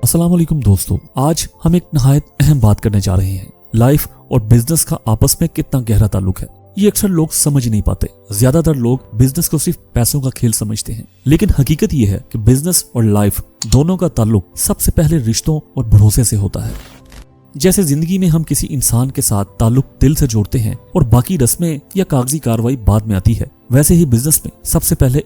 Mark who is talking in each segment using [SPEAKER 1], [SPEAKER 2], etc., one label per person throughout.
[SPEAKER 1] अस्सलाम वालेकुम दोस्तों, आज हम एक नहायत अहम बात करने जा रहे हैं। लाइफ और बिजनेस का आपस में कितना गहरा ताल्लुक है, ये अक्सर लोग समझ नहीं पाते। ज्यादातर लोग बिजनेस को सिर्फ पैसों का खेल समझते हैं, लेकिन हकीकत ये है कि बिजनेस और लाइफ दोनों का ताल्लुक सबसे पहले रिश्तों और भरोसे से होता है। जैसे जिंदगी में हम किसी इंसान के साथ ताल्लुक दिल से जोड़ते हैं और बाकी रस्में या कागजी कार्रवाई बाद में आती है, वैसे ही बिजनेस में सबसे पहले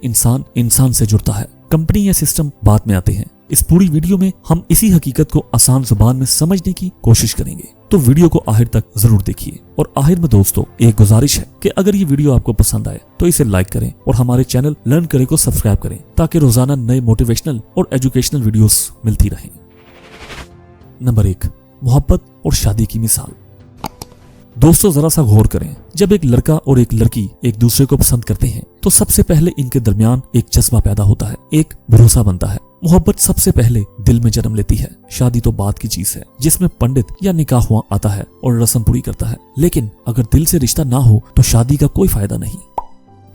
[SPEAKER 1] इंसान से जुड़ता है, कंपनी या सिस्टम बाद में आते हैं। इस पूरी वीडियो में हम इसी हकीकत को आसान जुबान में समझने की कोशिश करेंगे, तो वीडियो को आखिर तक जरूर देखिए। और आखिर में दोस्तों एक गुजारिश है कि अगर ये वीडियो आपको पसंद आए तो इसे लाइक करें और हमारे चैनल लर्न करें को सब्सक्राइब करें, ताकि रोजाना नए मोटिवेशनल और एजुकेशनल वीडियोस मिलती रहें। नंबर 1, मोहब्बत और शादी की मिसाल। दोस्तों जरा सा गौर करें, जब एक लड़का और एक लड़की एक दूसरे को पसंद करते हैं तो सबसे पहले इनके दरमियान एक जज्बा पैदा होता है, एक भरोसा बनता है। मोहब्बत सबसे पहले दिल में जन्म लेती है, शादी तो बात की चीज है जिसमें पंडित या निकाह हुआ आता है और रस्म पूरी करता है। लेकिन अगर दिल से रिश्ता ना हो तो शादी का कोई फायदा नहीं।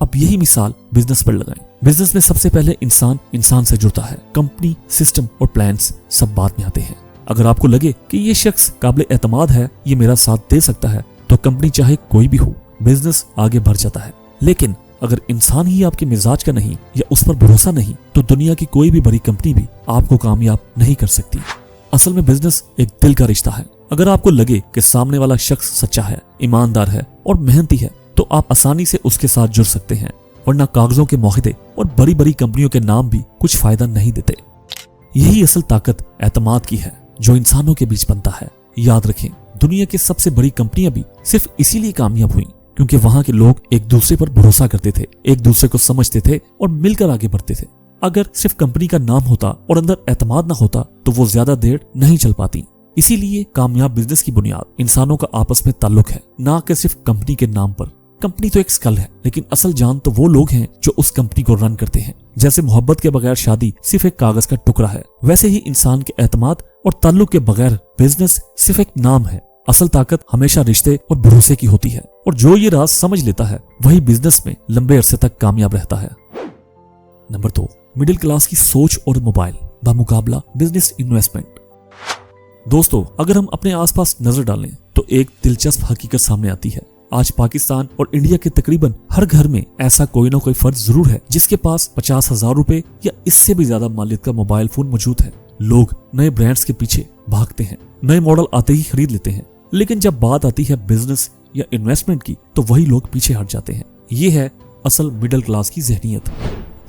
[SPEAKER 1] अब यही मिसाल बिजनेस पर लगाएं। बिजनेस में सबसे पहले इंसान से जुड़ता है, कंपनी, सिस्टम और प्लान्स सब बाद में आते हैं। अगर आपको लगे कि ये शख्स काबिल एतमाद है, ये मेरा साथ दे सकता है, तो कंपनी चाहे कोई भी हो, बिजनेस आगे बढ़ जाता है। लेकिन अगर इंसान ही आपके मिजाज का नहीं या उस पर भरोसा नहीं, तो दुनिया की कोई भी बड़ी कंपनी भी आपको कामयाब नहीं कर सकती। असल में बिजनेस एक दिल का रिश्ता है। अगर आपको लगे कि सामने वाला शख्स सच्चा है, ईमानदार है और मेहनती है, तो आप आसानी से उसके साथ जुड़ सकते हैं, वरना कागजों के मुआहदे और बड़ी बड़ी कंपनियों के नाम भी कुछ फायदा नहीं देते। यही असल ताकत एतमाद की है जो इंसानों के बीच बनता है। याद रखें, दुनिया की सबसे बड़ी कंपनियां भी सिर्फ इसीलिए कामयाब हुई क्योंकि वहां के लोग एक दूसरे पर भरोसा करते थे, एक दूसरे को समझते थे और मिलकर आगे बढ़ते थे। अगर सिर्फ कंपनी का नाम होता और अंदर एतमाद ना होता तो वो ज्यादा देर नहीं चल पाती। इसीलिए कामयाब बिजनेस की बुनियाद इंसानों का आपस में ताल्लुक है, ना कि सिर्फ कंपनी के नाम पर। कंपनी तो एक स्कल है, लेकिन असल जान तो वो लोग हैं जो उस कंपनी को रन करते हैं। जैसे मोहब्बत के बगैर शादी सिर्फ एक कागज का टुकड़ा है, वैसे ही इंसान के एतमाद और ताल्लुक के बगैर बिजनेस सिर्फ एक नाम है। असल ताकत हमेशा रिश्ते और भरोसे की होती है, और जो ये राज समझ लेता है वही बिजनेस में लंबे अरसे तक कामयाब रहता है। नंबर 2, मिडिल क्लास की सोच और मोबाइल बमुकाबला बिजनेस इन्वेस्टमेंट। दोस्तों अगर हम अपने आसपास नजर डालें तो एक दिलचस्प हकीकत सामने आती है। आज पाकिस्तान और इंडिया के तकरीबन हर घर में ऐसा कोई ना कोई फर्द जरूर है जिसके पास 50,000 रुपए या इससे भी ज्यादा मालियत का मोबाइल फोन मौजूद है। लोग नए ब्रांड्स के पीछे भागते हैं, नए मॉडल आते ही खरीद लेते हैं, लेकिन जब बात आती है बिजनेस या इन्वेस्टमेंट की तो वही लोग पीछे हट जाते हैं। ये है असल मिडिल क्लास की जहनियत।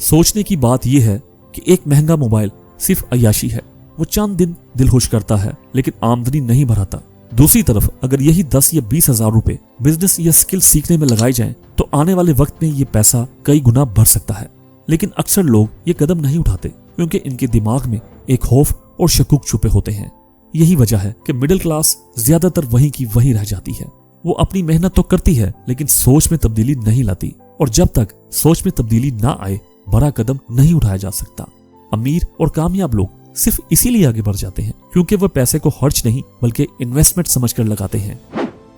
[SPEAKER 1] सोचने की बात यह है कि एक महंगा मोबाइल सिर्फ अय्याशी है, वो चंद दिन दिल खुश करता है लेकिन आमदनी नहीं बढ़ाता। दूसरी तरफ अगर यही 10 या 20,000 रुपए बिजनेस या स्किल सीखने में लगाए जाएं तो आने वाले वक्त में ये पैसा कई गुना बढ़ सकता है। लेकिन अक्सर लोग ये कदम नहीं उठाते क्योंकि इनके दिमाग में एक खौफ और शकूक छुपे होते हैं। यही वजह है कि मिडिल क्लास ज्यादातर वही की वही रह जाती है। वो अपनी मेहनत तो करती है लेकिन सोच में तब्दीली नहीं लाती, और जब तक सोच में तब्दीली ना आए बड़ा कदम नहीं उठाया जा सकता। अमीर और कामयाब लोग सिर्फ इसीलिए आगे बढ़ जाते हैं क्योंकि वह पैसे को खर्च नहीं बल्कि इन्वेस्टमेंट समझकर लगाते हैं।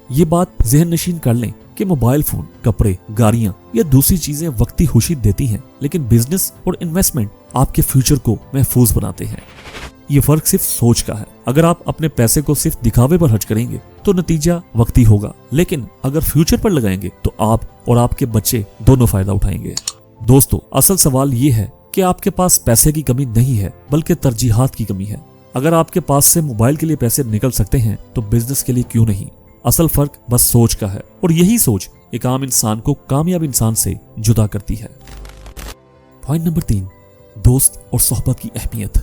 [SPEAKER 1] ये बात जहन नशीन कर लें कि मोबाइल फोन, कपड़े, गाड़ियां या दूसरी चीजें वक्ती खुशी देती हैं, लेकिन बिजनेस और इन्वेस्टमेंट आपके फ्यूचर को महफूज बनाते हैं। ये फर्क सिर्फ सोच का है। अगर आप अपने पैसे को सिर्फ दिखावे पर खर्च करेंगे तो नतीजा वक्ती होगा, लेकिन अगर फ्यूचर पर लगाएंगे तो आप और आपके बच्चे दोनों फायदा उठाएंगे। दोस्तों असल सवाल ये है कि आपके पास पैसे की कमी नहीं है बल्कि तरजीहात की कमी है। अगर आपके पास से मोबाइल के लिए पैसे निकल सकते हैं तो बिजनेस के लिए क्यों नहीं। असल फर्क बस सोच का है, और यही सोच एक आम इंसान को कामयाब इंसान से जुदा करती है। पॉइंट नंबर 3, दोस्त और सोहबत की अहमियत।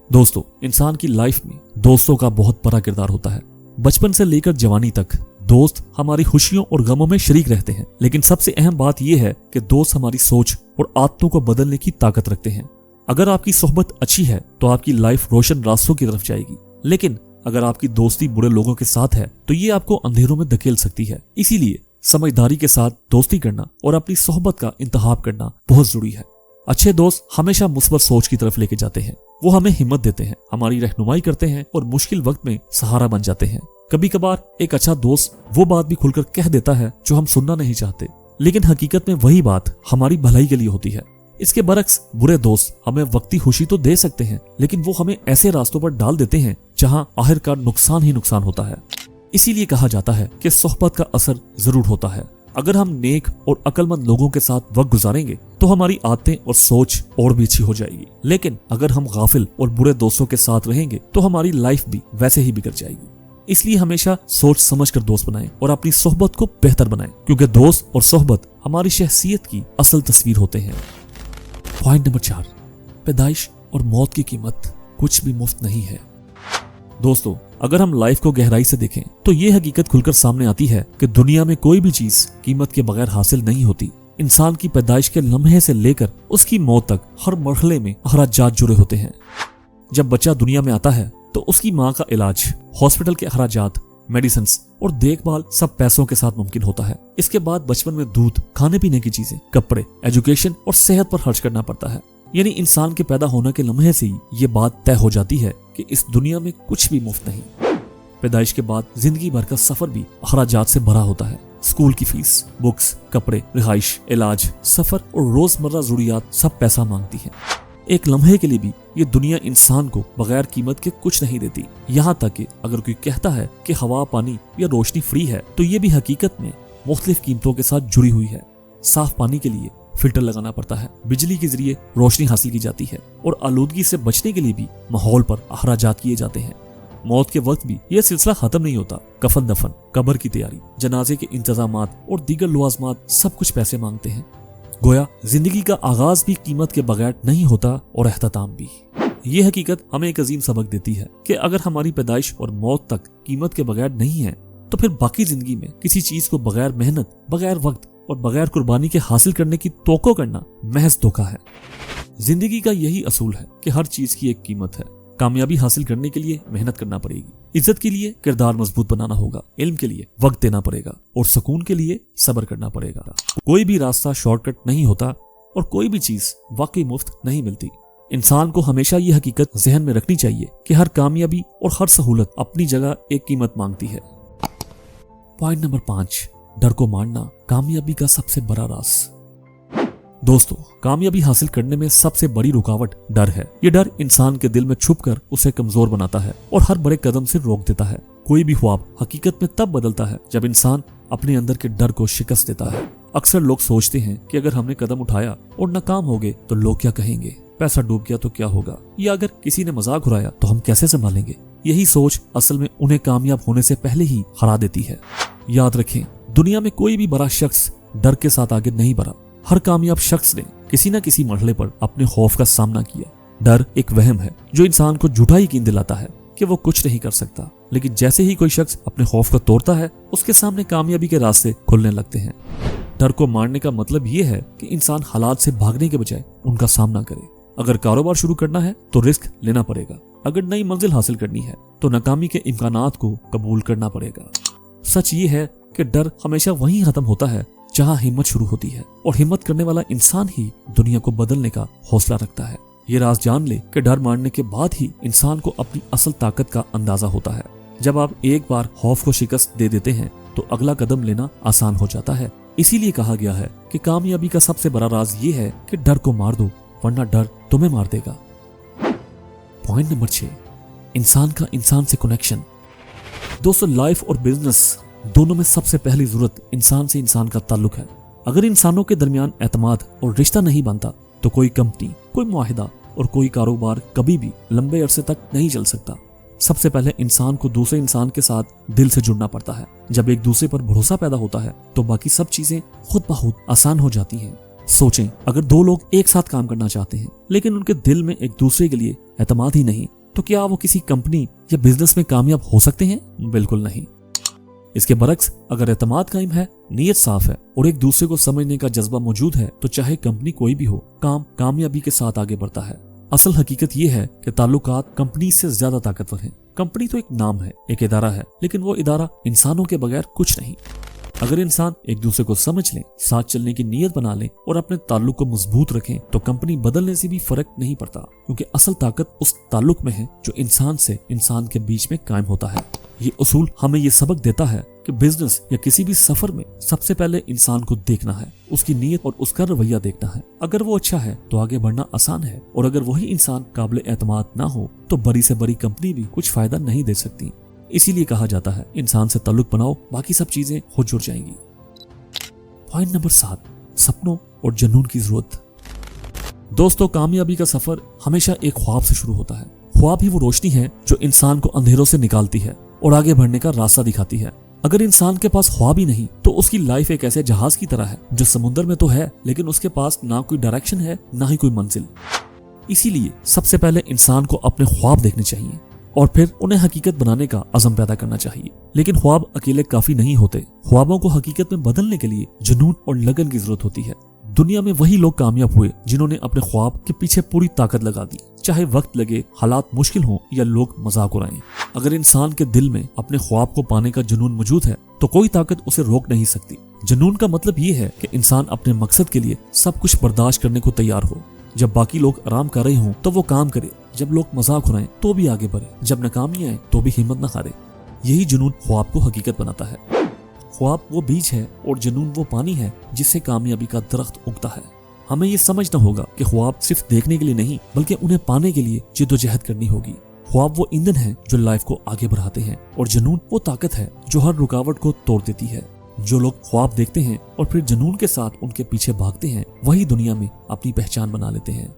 [SPEAKER 1] दोस्तों इंसान की लाइफ में दोस्तों का बहुत बड़ा किरदार होता है। बचपन से लेकर जवानी तक दोस्त हमारी खुशियों और गमों में शरीक रहते हैं, लेकिन सबसे अहम बात यह है कि दोस्त हमारी सोच और आदतों को बदलने की ताकत रखते हैं। अगर आपकी सोहबत अच्छी है तो आपकी लाइफ रोशन रास्तों की तरफ जाएगी, लेकिन अगर आपकी दोस्ती बुरे लोगों के साथ है तो ये आपको अंधेरों में धकेल सकती है। इसीलिए समझदारी के साथ दोस्ती करना और अपनी सोहबत का इंतखाब करना बहुत जरूरी है। अच्छे दोस्त हमेशा मुस्बत सोच की तरफ लेके जाते हैं, वो हमें हिम्मत देते हैं, हमारी रहनुमाई करते हैं और मुश्किल वक्त में सहारा बन जाते हैं। कभी कभार एक अच्छा दोस्त वो बात भी खुलकर कह देता है जो हम सुनना नहीं चाहते, लेकिन हकीकत में वही बात हमारी भलाई के लिए होती है। इसके बरक्स बुरे दोस्त हमें वक्ती खुशी तो दे सकते हैं, लेकिन वो हमें ऐसे रास्तों पर डाल देते हैं जहां आखिरकार नुकसान ही नुकसान होता है। इसीलिए कहा जाता है कि सोहबत का असर जरूर होता है। अगर हम नेक और अक्लमंद लोगों के साथ वक्त गुजारेंगे तो हमारी आदतें और सोच और भी अच्छी हो जाएगी, लेकिन अगर हम गाफिल और बुरे दोस्तों के साथ रहेंगे तो हमारी लाइफ भी वैसे ही बिगड़ जाएगी। इसलिए हमेशा सोच समझ कर दोस्त बनाएं और अपनी सोहबत को बेहतर बनाएं, क्योंकि दोस्त और सोहबत हमारी शख्सियत की असल तस्वीर होते हैं। पॉइंट नंबर 4, पैदाइश और मौत की कीमत कुछ भी मुफ्त नहीं है। दोस्तों, अगर हम लाइफ को गहराई से देखें तो ये हकीकत खुलकर सामने आती है कि दुनिया में कोई भी चीज कीमत के बगैर हासिल नहीं होती। इंसान की पैदाइश के लम्हे से लेकर उसकी मौत तक हर मरहले में अखराजात जुड़े होते हैं। जब बच्चा दुनिया में आता है तो उसकी माँ का इलाज, हॉस्पिटल के अखराजात, मेडिसिन और देखभाल सब पैसों के साथ मुमकिन होता है। इसके बाद बचपन में दूध, खाने पीने की चीजें, कपड़े, एजुकेशन और सेहत पर खर्च करना पड़ता है। यानी इंसान के पैदा होने के लम्हे से ही ये बात तय हो जाती है कि इस दुनिया में कुछ भी मुफ्त नहीं। पैदाइश के बाद जिंदगी भर का सफर भी अखराजात से भरा होता है। स्कूल की फीस, बुक्स, कपड़े, रिहाइश, इलाज, सफर और रोजमर्रा जरूरियात सब पैसा मांगती है। एक लम्हे के लिए भी ये दुनिया इंसान को बगैर कीमत के कुछ नहीं देती। यहाँ तक कि अगर कोई कहता है कि हवा, पानी या रोशनी फ्री है तो ये भी हकीकत में मुख्तलिफ कीमतों के साथ जुड़ी हुई है। साफ पानी के लिए फिल्टर लगाना पड़ता है, बिजली के जरिए रोशनी हासिल की जाती है और आलूदगी से बचने के लिए भी माहौल पर अखराजात किए जाते हैं। मौत के वक्त भी यह सिलसिला खत्म नहीं होता। कफन दफन, कब्र की तैयारी, जनाजे के इंतजामात और दीगर लवाजमात सब कुछ पैसे मांगते हैं। गोया जिंदगी का आगाज भी कीमत के बगैर नहीं होता और एहतताम भी। ये हकीकत हमें एक अजीम सबक देती है कि अगर हमारी पैदाइश और मौत तक कीमत के बगैर नहीं है तो फिर बाकी जिंदगी में किसी चीज को बगैर मेहनत, बगैर वक्त और बगैर कुर्बानी के हासिल करने की तोक़ो करना महज धोखा है। जिंदगी का यही असूल है कि हर चीज की एक कीमत है। कामयाबी हासिल करने के लिए मेहनत करना पड़ेगी, इज्जत के लिए किरदार मजबूत बनाना होगा, इल्म के लिए वक्त देना पड़ेगा और सुकून के लिए सब्र करना पड़ेगा। कोई भी रास्ता शॉर्टकट नहीं होता और कोई भी चीज वाकई मुफ्त नहीं मिलती। इंसान को हमेशा ये हकीकत जहन में रखनी चाहिए कि हर कामयाबी और हर सहूलत अपनी जगह एक कीमत मांगती है। पॉइंट नंबर 5, डर को मारना कामयाबी का सबसे बड़ा राज। दोस्तों, कामयाबी हासिल करने में सबसे बड़ी रुकावट डर है। ये डर इंसान के दिल में छुपकर उसे कमजोर बनाता है और हर बड़े कदम से रोक देता है। कोई भी ख्वाब हकीकत में तब बदलता है जब इंसान अपने अंदर के डर को शिकस्त देता है। अक्सर लोग सोचते हैं कि अगर हमने कदम उठाया और नाकाम हो गए तो लोग क्या कहेंगे, पैसा डूब गया तो क्या होगा, या अगर किसी ने मजाक उड़ाया तो हम कैसे संभालेंगे। यही सोच असल में उन्हें कामयाब होने से पहले ही हरा देती है। याद रखें, दुनिया में कोई भी बड़ा शख्स डर के साथ आगे नहीं बढ़ा। हर कामयाब शख्स ने किसी न किसी मरहले पर अपने खौफ का सामना किया। डर एक वहम है जो इंसान को झूठा यकीन दिलाता है कि वो कुछ नहीं कर सकता, लेकिन जैसे ही कोई शख्स अपने खौफ को तोड़ता है उसके सामने कामयाबी के रास्ते खुलने लगते हैं। डर को मारने का मतलब ये है कि इंसान हालात से भागने के बजाय उनका सामना करे। अगर कारोबार शुरू करना है तो रिस्क लेना पड़ेगा। अगर नई मंजिल हासिल करनी है तो नाकामी के इम्कानात को कबूल करना पड़ेगा। सच ये है कि डर हमेशा वहीं खत्म होता है जहां हिम्मत शुरू होती है, और हिम्मत करने वाला इंसान ही दुनिया को बदलने का हौसला रखता है। ये राज जान ले कि डर मारने के बाद ही इंसान को अपनी असल ताकत का अंदाजा होता है। जब आप एक बार खौफ को शिकस्त दे देते हैं तो अगला कदम लेना आसान हो जाता है। इसीलिए कहा गया है कि कामयाबी का सबसे बड़ा राज ये है कि डर को मार दो, वरना डर तुम्हें मार देगा। पॉइंट नंबर 6, इंसान का इंसान से कनेक्शन। दोस्तों, लाइफ और बिजनेस दोनों में सबसे पहली जरूरत इंसान से इंसान का ताल्लुक है। अगर इंसानों के दरमियान एतमाद और रिश्ता नहीं बनता तो कोई कंपनी, कोई मुआहिदा और कोई कारोबार कभी भी लंबे अरसे तक नहीं चल सकता। सबसे पहले इंसान को दूसरे इंसान के साथ दिल से जुड़ना पड़ता है। जब एक दूसरे पर भरोसा पैदा होता है तो बाकी सब चीजें खुद ब खुद आसान हो जाती हैं। सोचें, अगर दो लोग एक साथ काम करना चाहते हैं लेकिन उनके दिल में एक दूसरे के लिए एतमाद ही नहीं, तो क्या वो किसी कंपनी या बिजनेस में कामयाब हो सकते हैं? बिल्कुल नहीं। इसके बरक्स, अगर एतमाद कायम है, नीयत साफ है और एक दूसरे को समझने का जज्बा मौजूद है तो चाहे कंपनी कोई भी हो, काम कामयाबी के साथ आगे बढ़ता है। असल हकीकत यह है कि ताल्लुकात कंपनी से ज्यादा ताकतवर हैं। कंपनी तो एक नाम है, एक इदारा है, लेकिन वो इदारा इंसानों के बगैर कुछ नहीं। अगर इंसान एक दूसरे को समझ लें, साथ चलने की नीयत बना लें और अपने ताल्लुक को मजबूत रखें तो कंपनी बदलने से भी फर्क नहीं पड़ता, क्योंकि असल ताकत उस ताल्लुक में है जो इंसान से इंसान के बीच में कायम होता है। ये उसूल हमें ये सबक देता है कि बिजनेस या किसी भी सफर में सबसे पहले इंसान को देखना है, उसकी नीयत और उसका रवैया देखना है। अगर वो अच्छा है तो आगे बढ़ना आसान है, और अगर वही इंसान काबिल एतमाद ना हो तो बड़ी से बड़ी कंपनी भी कुछ फायदा नहीं दे सकती। इसीलिए कहा जाता है इंसान से ताल्लुक बनाओ, बाकी सब चीजें खुद जुड़ जाएंगी। पॉइंट नंबर 7, सपनों और जुनून की जरूरत। दोस्तों, कामयाबी का सफर हमेशा एक ख्वाब से शुरू होता है। ख्वाब ही वो रोशनी है जो इंसान को अंधेरों से निकालती है और आगे बढ़ने का रास्ता दिखाती है। अगर इंसान के पास ख्वाब ही नहीं तो उसकी लाइफ एक ऐसे जहाज की तरह है जो समुद्र में तो है, लेकिन उसके पास ना कोई डायरेक्शन है ना ही कोई मंजिल। इसीलिए सबसे पहले इंसान को अपने ख्वाब देखने चाहिए और फिर उन्हें हकीकत बनाने का अज़म पैदा करना चाहिए। लेकिन ख्वाब अकेले काफी नहीं होते। ख्वाबों को हकीकत में बदलने के लिए जुनून और लगन की जरूरत होती है। दुनिया में वही लोग कामयाब हुए जिन्होंने अपने ख्वाब के पीछे पूरी ताकत लगा दी, चाहे वक्त लगे, हालात मुश्किल हो या लोग मजाक उड़ाएं। अगर इंसान के दिल में अपने ख्वाब को पाने का जुनून मौजूद है तो कोई ताकत उसे रोक नहीं सकती। जुनून का मतलब ये है कि इंसान अपने मकसद के लिए सब कुछ बर्दाश्त करने को तैयार हो। जब बाकी लोग आराम कर रहे हों तो वो काम करे, जब लोग मजाक उड़ाएं तो भी आगे बढ़े, जब नाकामी आए तो भी हिम्मत न हारे। यही जुनून ख्वाब को हकीकत बनाता है। ख्वाब वो बीज है और जुनून वो पानी है जिससे कामयाबी का दरख्त उगता है। हमें ये समझना होगा कि ख्वाब सिर्फ देखने के लिए नहीं बल्कि उन्हें पाने के लिए जिद्दोजहद करनी होगी। ख्वाब वो ईंधन है जो लाइफ को आगे बढ़ाते हैं और जुनून वो ताकत है जो हर रुकावट को तोड़ देती है। जो लोग ख्वाब देखते हैं और फिर जुनून के साथ उनके पीछे भागते हैं वही दुनिया में अपनी पहचान बना लेते हैं।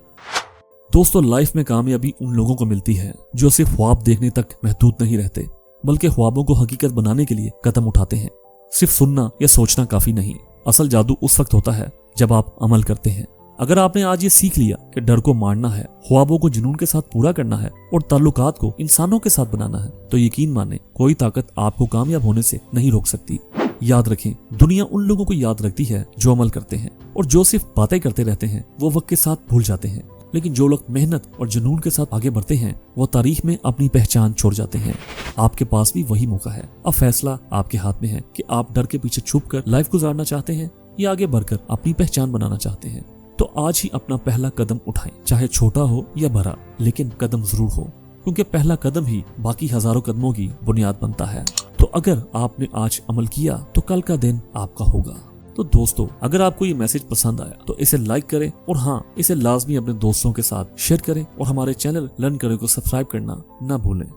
[SPEAKER 1] दोस्तों, लाइफ में कामयाबी उन लोगों को मिलती है जो सिर्फ ख्वाब देखने तक महदूद नहीं रहते बल्कि ख्वाबों को हकीकत बनाने के लिए कदम उठाते हैं। सिर्फ सुनना या सोचना काफी नहीं, असल जादू उस वक्त होता है जब आप अमल करते हैं। अगर आपने आज ये सीख लिया कि डर को मारना है, ख्वाबों को जुनून के साथ पूरा करना है और ताल्लुकात को इंसानों के साथ बनाना है, तो यकीन माने कोई ताकत आपको कामयाब होने से नहीं रोक सकती। याद रखें, दुनिया उन लोगों को याद रखती है जो अमल करते हैं, और जो सिर्फ बातें करते रहते हैं वो वक्त के साथ भूल जाते हैं। लेकिन जो लोग मेहनत और जुनून के साथ आगे बढ़ते हैं वो तारीख में अपनी पहचान छोड़ जाते हैं। आपके पास भी वही मौका है। अब फैसला आपके हाथ में है कि आप डर के पीछे छुपकर लाइफ गुजारना चाहते हैं या आगे बढ़कर अपनी पहचान बनाना चाहते हैं। तो आज ही अपना पहला कदम उठाएं, चाहे छोटा हो या बड़ा, लेकिन कदम जरूर हो, क्योंकि पहला कदम ही बाकी हजारों कदमों की बुनियाद बनता है। तो अगर आपने आज अमल किया तो कल का दिन आपका होगा। तो दोस्तों, अगर आपको ये मैसेज पसंद आया तो इसे लाइक करें और हाँ, इसे लाजमी अपने दोस्तों के साथ शेयर करें और हमारे चैनल लर्न करें को सब्सक्राइब करना ना भूलें।